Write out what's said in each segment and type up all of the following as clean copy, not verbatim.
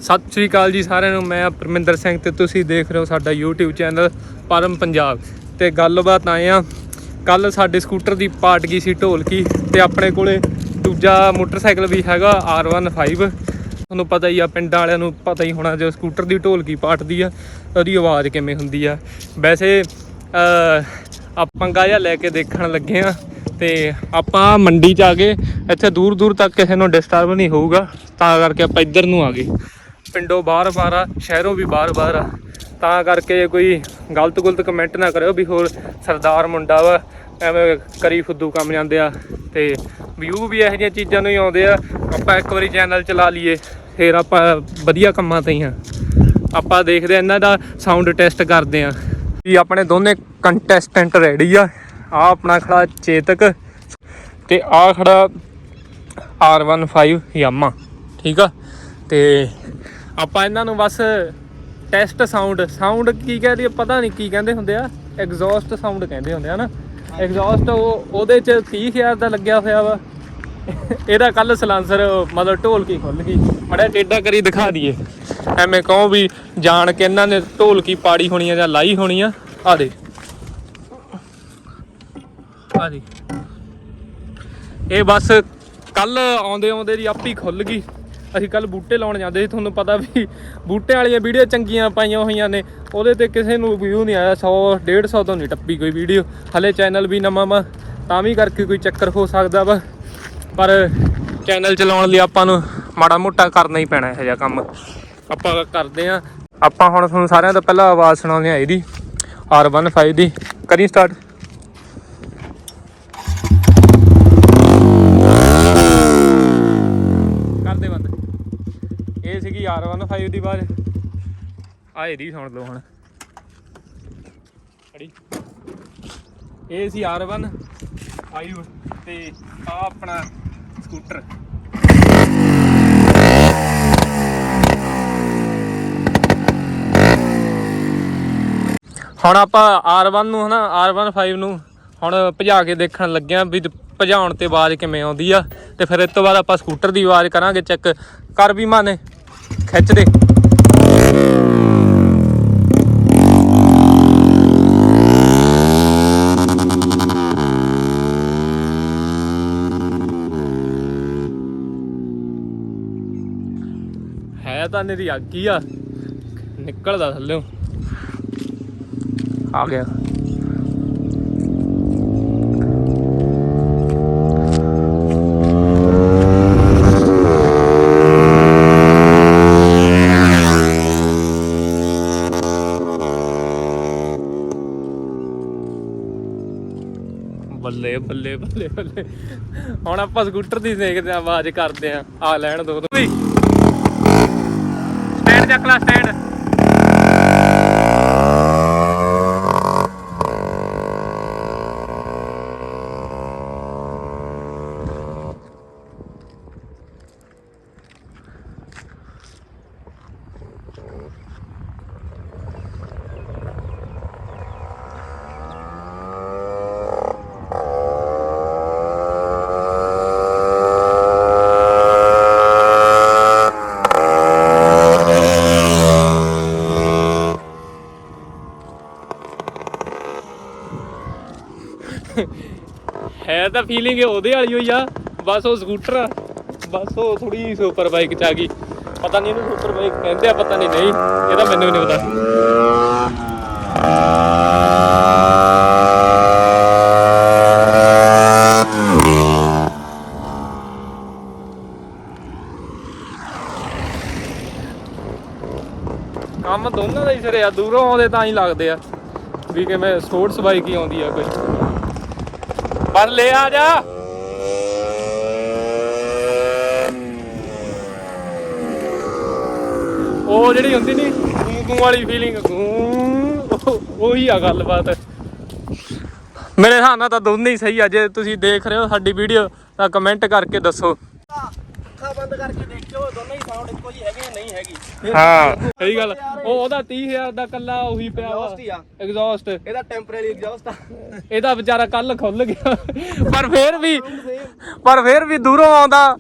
ਸਤਿ ਸ਼੍ਰੀ ਅਕਾਲ ਜੀ ਸਾਰਿਆਂ ਨੂੰ। ਮੈਂ ਪਰਮਿੰਦਰ ਸਿੰਘ ਤੇ ਤੁਸੀਂ ਦੇਖ ਰਹੇ ਹੋ ਸਾਡਾ YouTube ਚੈਨਲ ਪਰਮ ਪੰਜਾਬ। ਤੇ ਗੱਲਬਾਤ ਆਏ ਆ, ਕੱਲ ਸਾਡੇ ਸਕੂਟਰ ਦੀ ਪਾਟ ਗਈ ਸੀ ਢੋਲਕੀ, ਤੇ ਆਪਣੇ ਕੋਲੇ ਦੂਜਾ ਮੋਟਰਸਾਈਕਲ ਵੀ ਹੈਗਾ R15। ਤੁਹਾਨੂੰ ਪਤਾ ਹੀ ਆ, ਪਿੰਡਾਂ ਵਾਲਿਆਂ ਨੂੰ ਪਤਾ ਹੀ ਹੋਣਾ, ਜੋ ਸਕੂਟਰ ਦੀ ਢੋਲਕੀ ਪਾਟਦੀ ਆ ਉਹਦੀ ਆਵਾਜ਼ ਕਿਵੇਂ ਹੁੰਦੀ ਆ। ਵੈਸੇ ਆਪਾਂ ਪੰਗਾ ਜਿਹਾ ਲੈ ਕੇ ਦੇਖਣ ਲੱਗੇ ਆ, ਤੇ ਆਪਾਂ ਮੰਡੀ 'ਚ ਆ ਗਏ। ਇੱਥੇ ਦੂਰ ਦੂਰ ਤੱਕ ਕਿਸੇ ਨੂੰ ਡਿਸਟਰਬ ਨਹੀਂ ਹੋਊਗਾ, ਤਾਂ ਕਰਕੇ ਆਪਾਂ ਇੱਧਰ ਨੂੰ ਆ ਗਏ। ਪਿੰਡੋਂ ਬਾਹਰ ਆ, ਸ਼ਹਿਰੋਂ ਵੀ ਬਾਹਰ ਆ, ਤਾਂ ਕਰਕੇ ਕੋਈ ਗਲਤ ਕਮੈਂਟ ਨਾ ਕਰਿਓ ਵੀ ਹੋਰ ਸਰਦਾਰ ਮੁੰਡਾ ਵਾ ਐਵੇਂ ਕਰੀ ਫੁੱਦੂ ਕੰਮ ਜਾਂਦੇ ਆ। ਤੇ ਵਿਊ ਵੀ ਇਹੋ ਜਿਹੀਆਂ ਚੀਜ਼ਾਂ ਨੂੰ ਹੀ ਆਉਂਦੇ ਆ। ਆਪਾਂ ਇੱਕ ਵਾਰੀ ਚੈਨਲ ਚਲਾ ਲਈਏ, ਫਿਰ ਆਪਾਂ ਵਧੀਆ ਕੰਮਾਂ 'ਤੇ ਹੀ ਹਾਂ। ਆਪਾਂ ਦੇਖਦੇ ਇਹਨਾਂ ਦਾ ਸਾਊਂਡ ਟੈਸਟ ਕਰਦੇ ਹਾਂ ਵੀ ਆਪਣੇ ਦੋਨੇ ਕੰਟੈਸਟੈਂਟ ਰੈਡੀ ਆ। ਆਹ ਆਪਣਾ ਖੜਾ ਚੇਤਕ ਤੇ ਆਹ ਖੜਾ R15 ਯਾਮਾ, ਠੀਕ ਆ। ਤੇ ਆਪਾਂ ਇਹਨਾਂ ਨੂੰ ਬਸ ਟੈਸਟ ਸਾਊਂਡ ਕੀ ਕਹਿੰਦੇ ਪਤਾ ਨਹੀਂ ਕੀ ਕਹਿੰਦੇ ਹੁੰਦੇ ਆ, ਐਗਜ਼ੌਸਟ ਸਾਊਂਡ ਕਹਿੰਦੇ ਹੁੰਦੇ ਆ ਨਾ। ਐਗਜ਼ੌਸਟ ਉਹਦੇ 'ਚ 30,000 ਦਾ ਲੱਗਿਆ ਹੋਇਆ ਵਾ। ਇਹਦਾ ਕੱਲ ਸਲਾਂਸਰ ਮਤਲਬ ਢੋਲਕੀ ਖੁੱਲ ਗਈ। ਮਾੜਾ ਟੇਢਾ ਕਰੀ ਦਿਖਾ ਦਈਏ, ਐਵੇਂ ਕਹੋ ਵੀ ਜਾਣ ਕੇ ਇਹਨਾਂ ਨੇ ਢੋਲਕੀ ਪਾੜੀ ਹੋਣੀ ਆ ਜਾਂ ਲਾਈ ਹੋਣੀ ਆ। ਆ ਦੇ ਇਹ ਬਸ ਕੱਲ ਆਉਂਦੇ ਦੀ ਆਪੀ ਖੁੱਲ ਗਈ। ਅਸੀਂ ਕੱਲ ਬੂਟੇ ਲਾਉਣ ਜਾਂਦੇ ਸੀ, ਤੁਹਾਨੂੰ ਪਤਾ ਵੀ ਬੂਟੇ ਵਾਲੀਆਂ ਵੀਡੀਓ ਚੰਗੀਆਂ ਪਾਈਆਂ ਹੋਈਆਂ ਨੇ, ਉਹਦੇ ਤੇ ਕਿਸੇ ਨੂੰ ਵਿਊ ਨਹੀਂ ਆਇਆ। 100-150 ਤੋਂ ਨਹੀਂ ਟੱਪੀ ਕੋਈ ਵੀਡੀਓ। ਹਲੇ ਚੈਨਲ ਵੀ ਨਵਾਂ ਵਾ, ਤਾਂ ਵੀ ਕਰਕੇ ਕੋਈ ਚੱਕਰ ਹੋ ਸਕਦਾ ਵਾ, ਪਰ ਚੈਨਲ ਚਲਾਉਣ ਲਈ ਆਪਾਂ ਨੂੰ ਮਾੜਾ ਮੋਟਾ ਕਰਨਾ ਹੀ ਪੈਣਾ। ਇਹੋ ਜਿਹਾ ਕੰਮ ਆਪਾਂ ਕਰਦੇ ਹਾਂ। ਆਪਾਂ ਹੁਣ ਤੁਹਾਨੂੰ ਸਾਰਿਆਂ ਤੋਂ ਪਹਿਲਾਂ ਆਵਾਜ਼ ਸੁਣਾਉਂਦੇ ਹਾਂ ਇਹਦੀ R15 ਦੀ। ਕਰੀ ਸਟਾਰਟ। ਕਰਦੇ ਬੰਦ। ਇਹ ਸੀਗੀ R15 ਦੀ ਆਵਾਜ਼। ਆ ਇਹਦੀ ਸੁਣ ਲਓ ਹੁਣ। ਖੜੀ ਇਹ ਸੀ R15 ਤੇ ਆ ਆਪਣਾ ਸਕੂਟਰ। ਹੁਣ ਆਪਾਂ R1 ਨੂੰ ਹਨਾ, R15 ਨੂੰ ਹੁਣ ਭਜਾ ਕੇ ਦੇਖਣ ਲੱਗੇ ਹਾਂ ਵੀ ਭਜਾਉਣ ਤੇ ਆਵਾਜ਼ ਕਿਵੇਂ ਆਉਂਦੀ ਆ। ਤੇ ਫਿਰ ਇਸ ਤੋਂ ਬਾਅਦ ਆਪਾਂ ਸਕੂਟਰ ਦੀ ਆਵਾਜ਼ ਕਰਾਂਗੇ ਚੈੱਕ। ਕਰ ਵੀ ਮਾਨੇ ਖਿੱਚ ਦੇ। ਹੈ ਤਾਂ ਇਹਦੀ ਅੱਗ ਹੀ ਆ, ਨਿਕਲਦਾ ਥੱਲੇ ਆ ਗਿਆ। ਬੱਲੇ ਬੱਲੇ ਬੱਲੇ ਬੱਲੇ। ਹੁਣ ਆਪਾਂ ਸਕੂਟਰ ਦੀ ਦੇਖਦੇ ਆ, ਆਵਾਜ਼ ਕਰਦੇ ਆ। ਆ ਲੈਣ ਦੋ ਵੀ ਸਟੈਂਡ ਚੱਕ ਲਾ, ਸਟੈਂਡ। ਹੈ ਤਾਂ ਫੀਲਿੰਗ ਉਹਦੇ ਵਾਲੀ ਹੋਈ ਆ, ਬਸ ਉਹ ਸਕੂਟਰ ਆ, ਬਸ ਉਹ ਥੋੜੀ ਸੁਪਰ ਬਾਈਕ 'ਚ ਆ ਗਈ। ਪਤਾ ਨਹੀਂ ਇਹਨੂੰ ਸੁਪਰ ਬਾਈਕ ਕਹਿੰਦੇ ਆ, ਪਤਾ ਨਹੀਂ ਇਹਦਾ ਮੈਨੂੰ ਵੀ ਨਹੀਂ ਪਤਾ। ਕੰਮ ਦੋਨਾਂ ਦਾ ਹੀ ਸਿਰੇ ਆ, ਦੂਰੋਂ ਆਉਂਦੇ ਤਾਂ ਹੀ ਲੱਗਦੇ ਆ ਵੀ ਕਿਵੇਂ ਸਪੋਰਟਸ ਬਾਈਕ ਹੀ ਆਉਂਦੀ ਆ ਕੋਈ। ਪਰ ਲੈ ਆ ਜਾ। ਉਹ ਜਿਹੜੀ ਹੁੰਦੀ ਨੀ ਗੂੰ ਵਾਲੀ ਫੀਲਿੰਗ, ਉਹੀ ਆ ਗੱਲਬਾਤ। ਮੇਰੇ ਹਿਸਾਬ ਨਾਲ ਤਾਂ ਦੋਨੇ ਹੀ ਸਹੀ ਆ। ਜੇ ਤੁਸੀਂ ਦੇਖ ਰਹੇ ਹੋ ਸਾਡੀ ਵੀਡੀਓ ਤਾਂ ਕਮੈਂਟ ਕਰਕੇ ਦੱਸੋ। ਬੰਦ ਕਰਕੇ ਦੇਖਿਓ, ਦੋਨੋਂ ਹੀ ਸਾਊਂਡ ਇੱਕੋ ਜਿਹੀ ਹੈਗੇ ਨਹੀਂ ਹੈਗੀ। ਹਾਂ ਸਹੀ ਗੱਲ। ਉਹਦਾ 30,000 ਦਾ ਕੱਲਾ ਉਹੀ ਪਿਆ ਵਾ ਐਗਜ਼ੌਸਟ। ਇਹਦਾ ਟੈਂਪਰੇਰੀ ਐਗਜ਼ੌਸਟ ਆ। ਇਹਦਾ ਵਿਚਾਰਾ ਕੱਲ ਖੁੱਲ ਗਿਆ। ਪਰ ਫੇਰ ਵੀ ਦੂਰੋਂ ਆਉਂਦਾ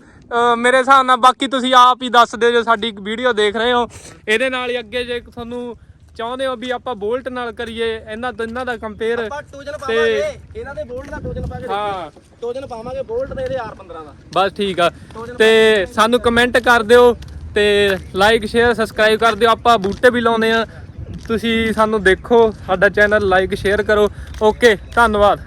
ਮੇਰੇ ਹਿਸਾਬ ਨਾਲ ਬਾਕੀ ਤੁਸੀਂ ਆਪ ਹੀ ਦੱਸ ਦਿਓ ਜੋ ਸਾਡੀ ਵੀਡੀਓ ਦੇਖ ਰਹੇ ਹੋ। ਇਹਦੇ ਨਾਲ ਹੀ ਅੱਗੇ ਜੇ ਤੁਹਾਨੂੰ ਚਾਹੁੰਦੇ ਹੋ ਵੀ ਆਪਾਂ ਬੋਲਟ ਨਾਲ ਕਰੀਏ ਇਹਨਾਂ ਦੋਨਾਂ ਦਾ ਕੰਪੇਅਰ ਆਪਾਂ ਟੋਜਨ ਪਾਵਾਂਗੇ ਇਹਨਾਂ ਦੇ ਬੋਲਟ ਦਾ ਟੋਜਨ ਪਾ ਕੇ ਹਾਂ ਟੋਜਨ ਪਾਵਾਂਗੇ ਬੋਲਟ ਦੇ ਇਹਦੇ R15 ਦਾ। ਬਸ ਠੀਕ ਆ। ਤੇ ਸਾਨੂੰ ਕਮੈਂਟ ਕਰ ਦਿਓ ਤੇ ਲਾਈਕ ਸ਼ੇਅਰ ਸਬਸਕ੍ਰਾਈਬ ਕਰ ਦਿਓ। ਆਪਾਂ ਬੂਟੇ ਵੀ ਲਾਉਂਦੇ ਆ, ਤੁਸੀਂ ਸਾਨੂੰ ਦੇਖੋ, ਸਾਡਾ ਚੈਨਲ ਲਾਈਕ ਸ਼ੇਅਰ ਕਰੋ। ਓਕੇ, ਧੰਨਵਾਦ।